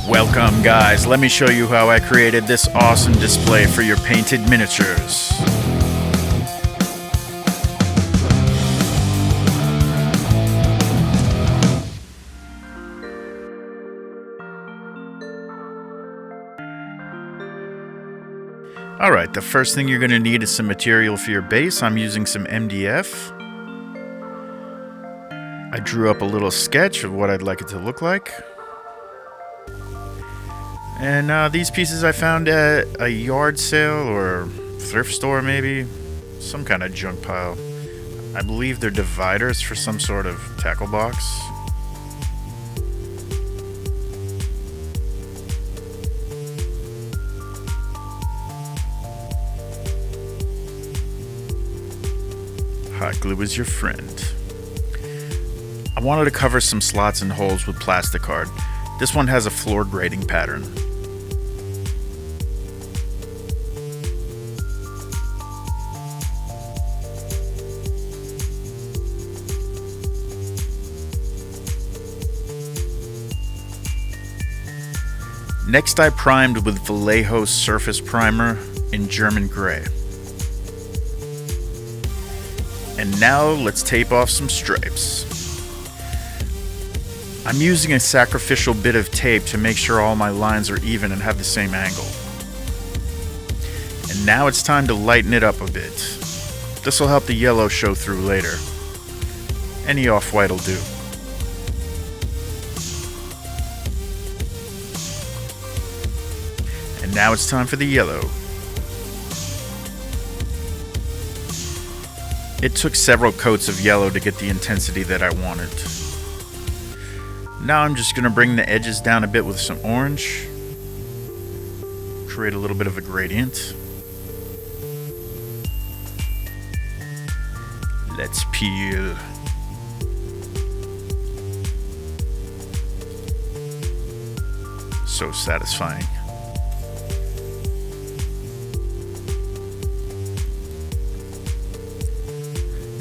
Welcome guys, let me show you how I created this awesome display for your painted miniatures. Alright, the first thing you're going to need is some material for your base. I'm using some MDF. I drew up a little sketch of what I'd like it to look like. And these pieces I found at a yard sale or thrift store maybe. Some kind of junk pile. I believe they're dividers for some sort of tackle box. Hot glue is your friend. I wanted to cover some slots and holes with plastic card. This one has a floor grading pattern. Next I primed with Vallejo Surface Primer in German Gray. And now let's tape off some stripes. I'm using a sacrificial bit of tape to make sure all my lines are even and have the same angle. And now it's time to lighten it up a bit. This will help the yellow show through later. Any off-white will do. And now it's time for the yellow. It took several coats of yellow to get the intensity that I wanted. Now I'm just going to bring the edges down a bit with some orange. Create a little bit of a gradient. Let's peel. So satisfying.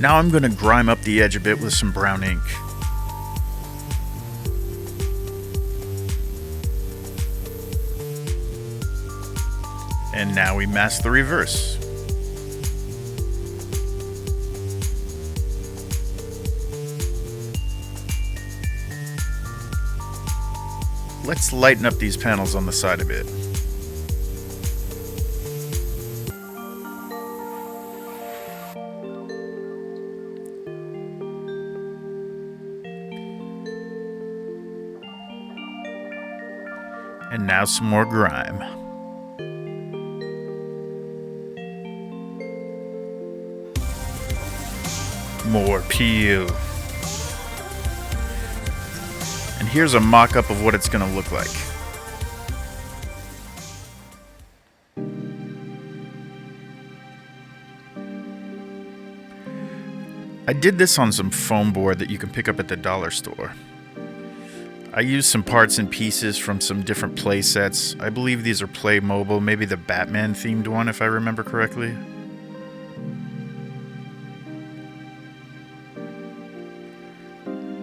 Now I'm going to grime up the edge a bit with some brown ink. And now we mask the reverse. Let's lighten up these panels on the side a bit. And now some more grime. More peel. And here's a mock-up of what it's going to look like. I did this on some foam board that you can pick up at the dollar store. I used some parts and pieces from some different play sets. I believe these are Playmobil, maybe the Batman themed one if I remember correctly.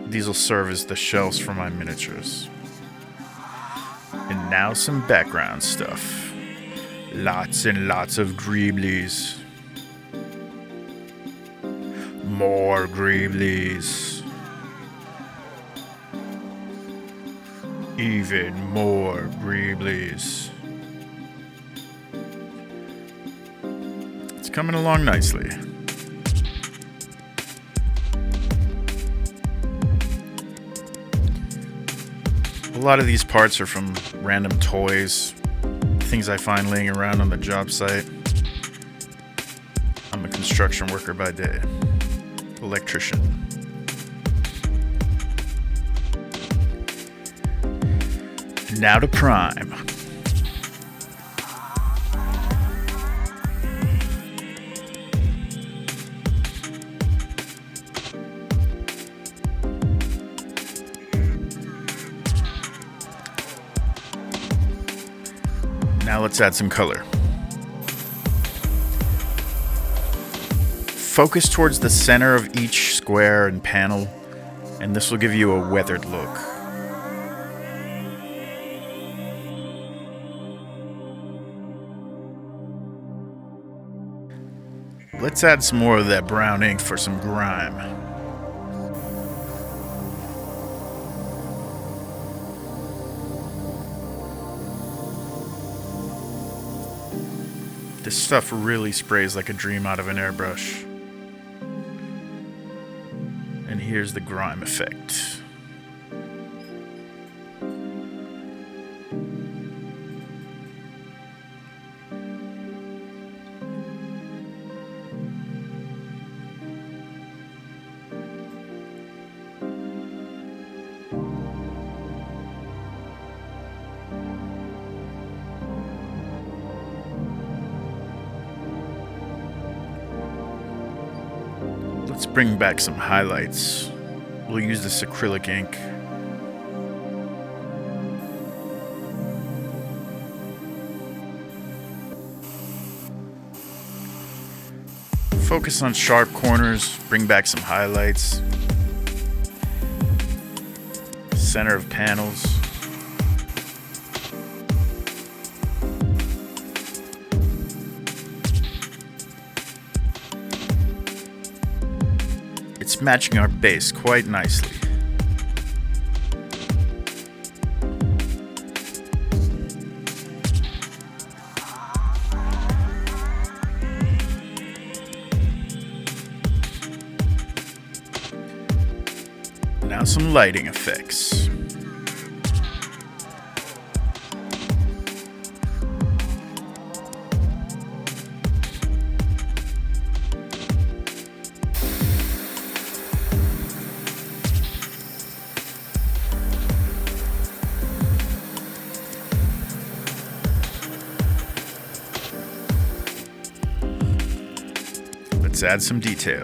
These will serve as the shelves for my miniatures. And now some background stuff. Lots and lots of greeblies. More greeblies. Even more greeblies. It's coming along nicely. A lot of these parts are from random toys, things I find laying around on the job site. I'm a construction worker by day, electrician. Now to prime. Now let's add some color. Focus towards the center of each square and panel, and this will give you a weathered look. Let's add some more of that brown ink for some grime. This stuff really sprays like a dream out of an airbrush. And here's the grime effect. Let's bring back some highlights. We'll use this acrylic ink. Focus on sharp corners, bring back some highlights. Center of panels. It's matching our base quite nicely. Now some lighting effects. Let's add some detail.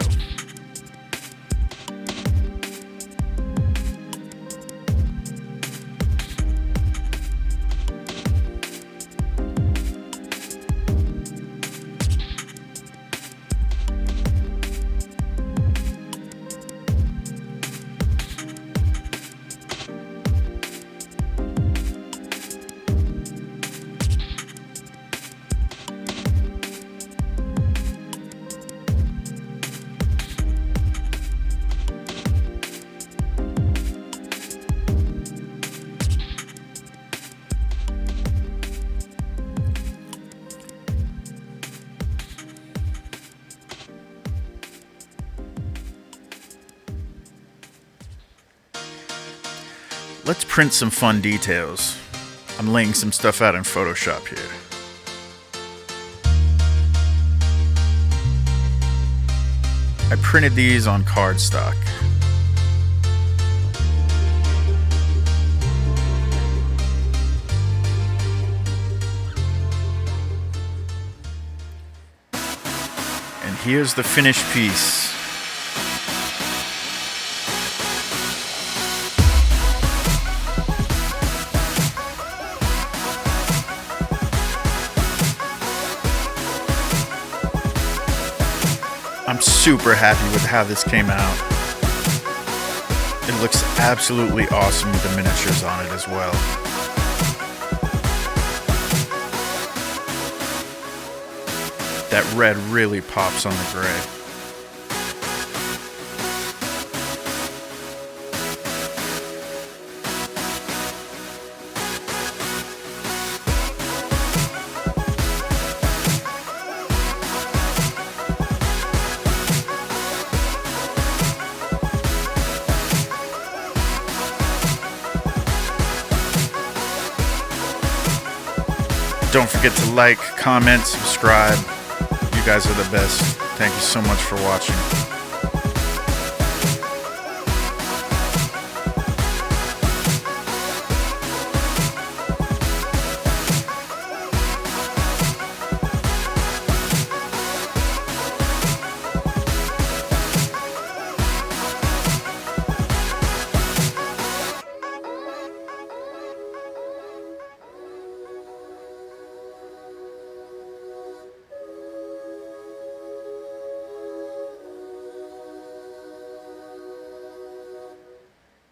Let's print some fun details. I'm laying some stuff out in Photoshop here. I printed these on cardstock. And here's the finished piece. I'm super happy with how this came out. It looks absolutely awesome with the miniatures on it as well. That red really pops on the gray. Don't forget to like, comment, subscribe. You guys are the best. Thank you so much for watching.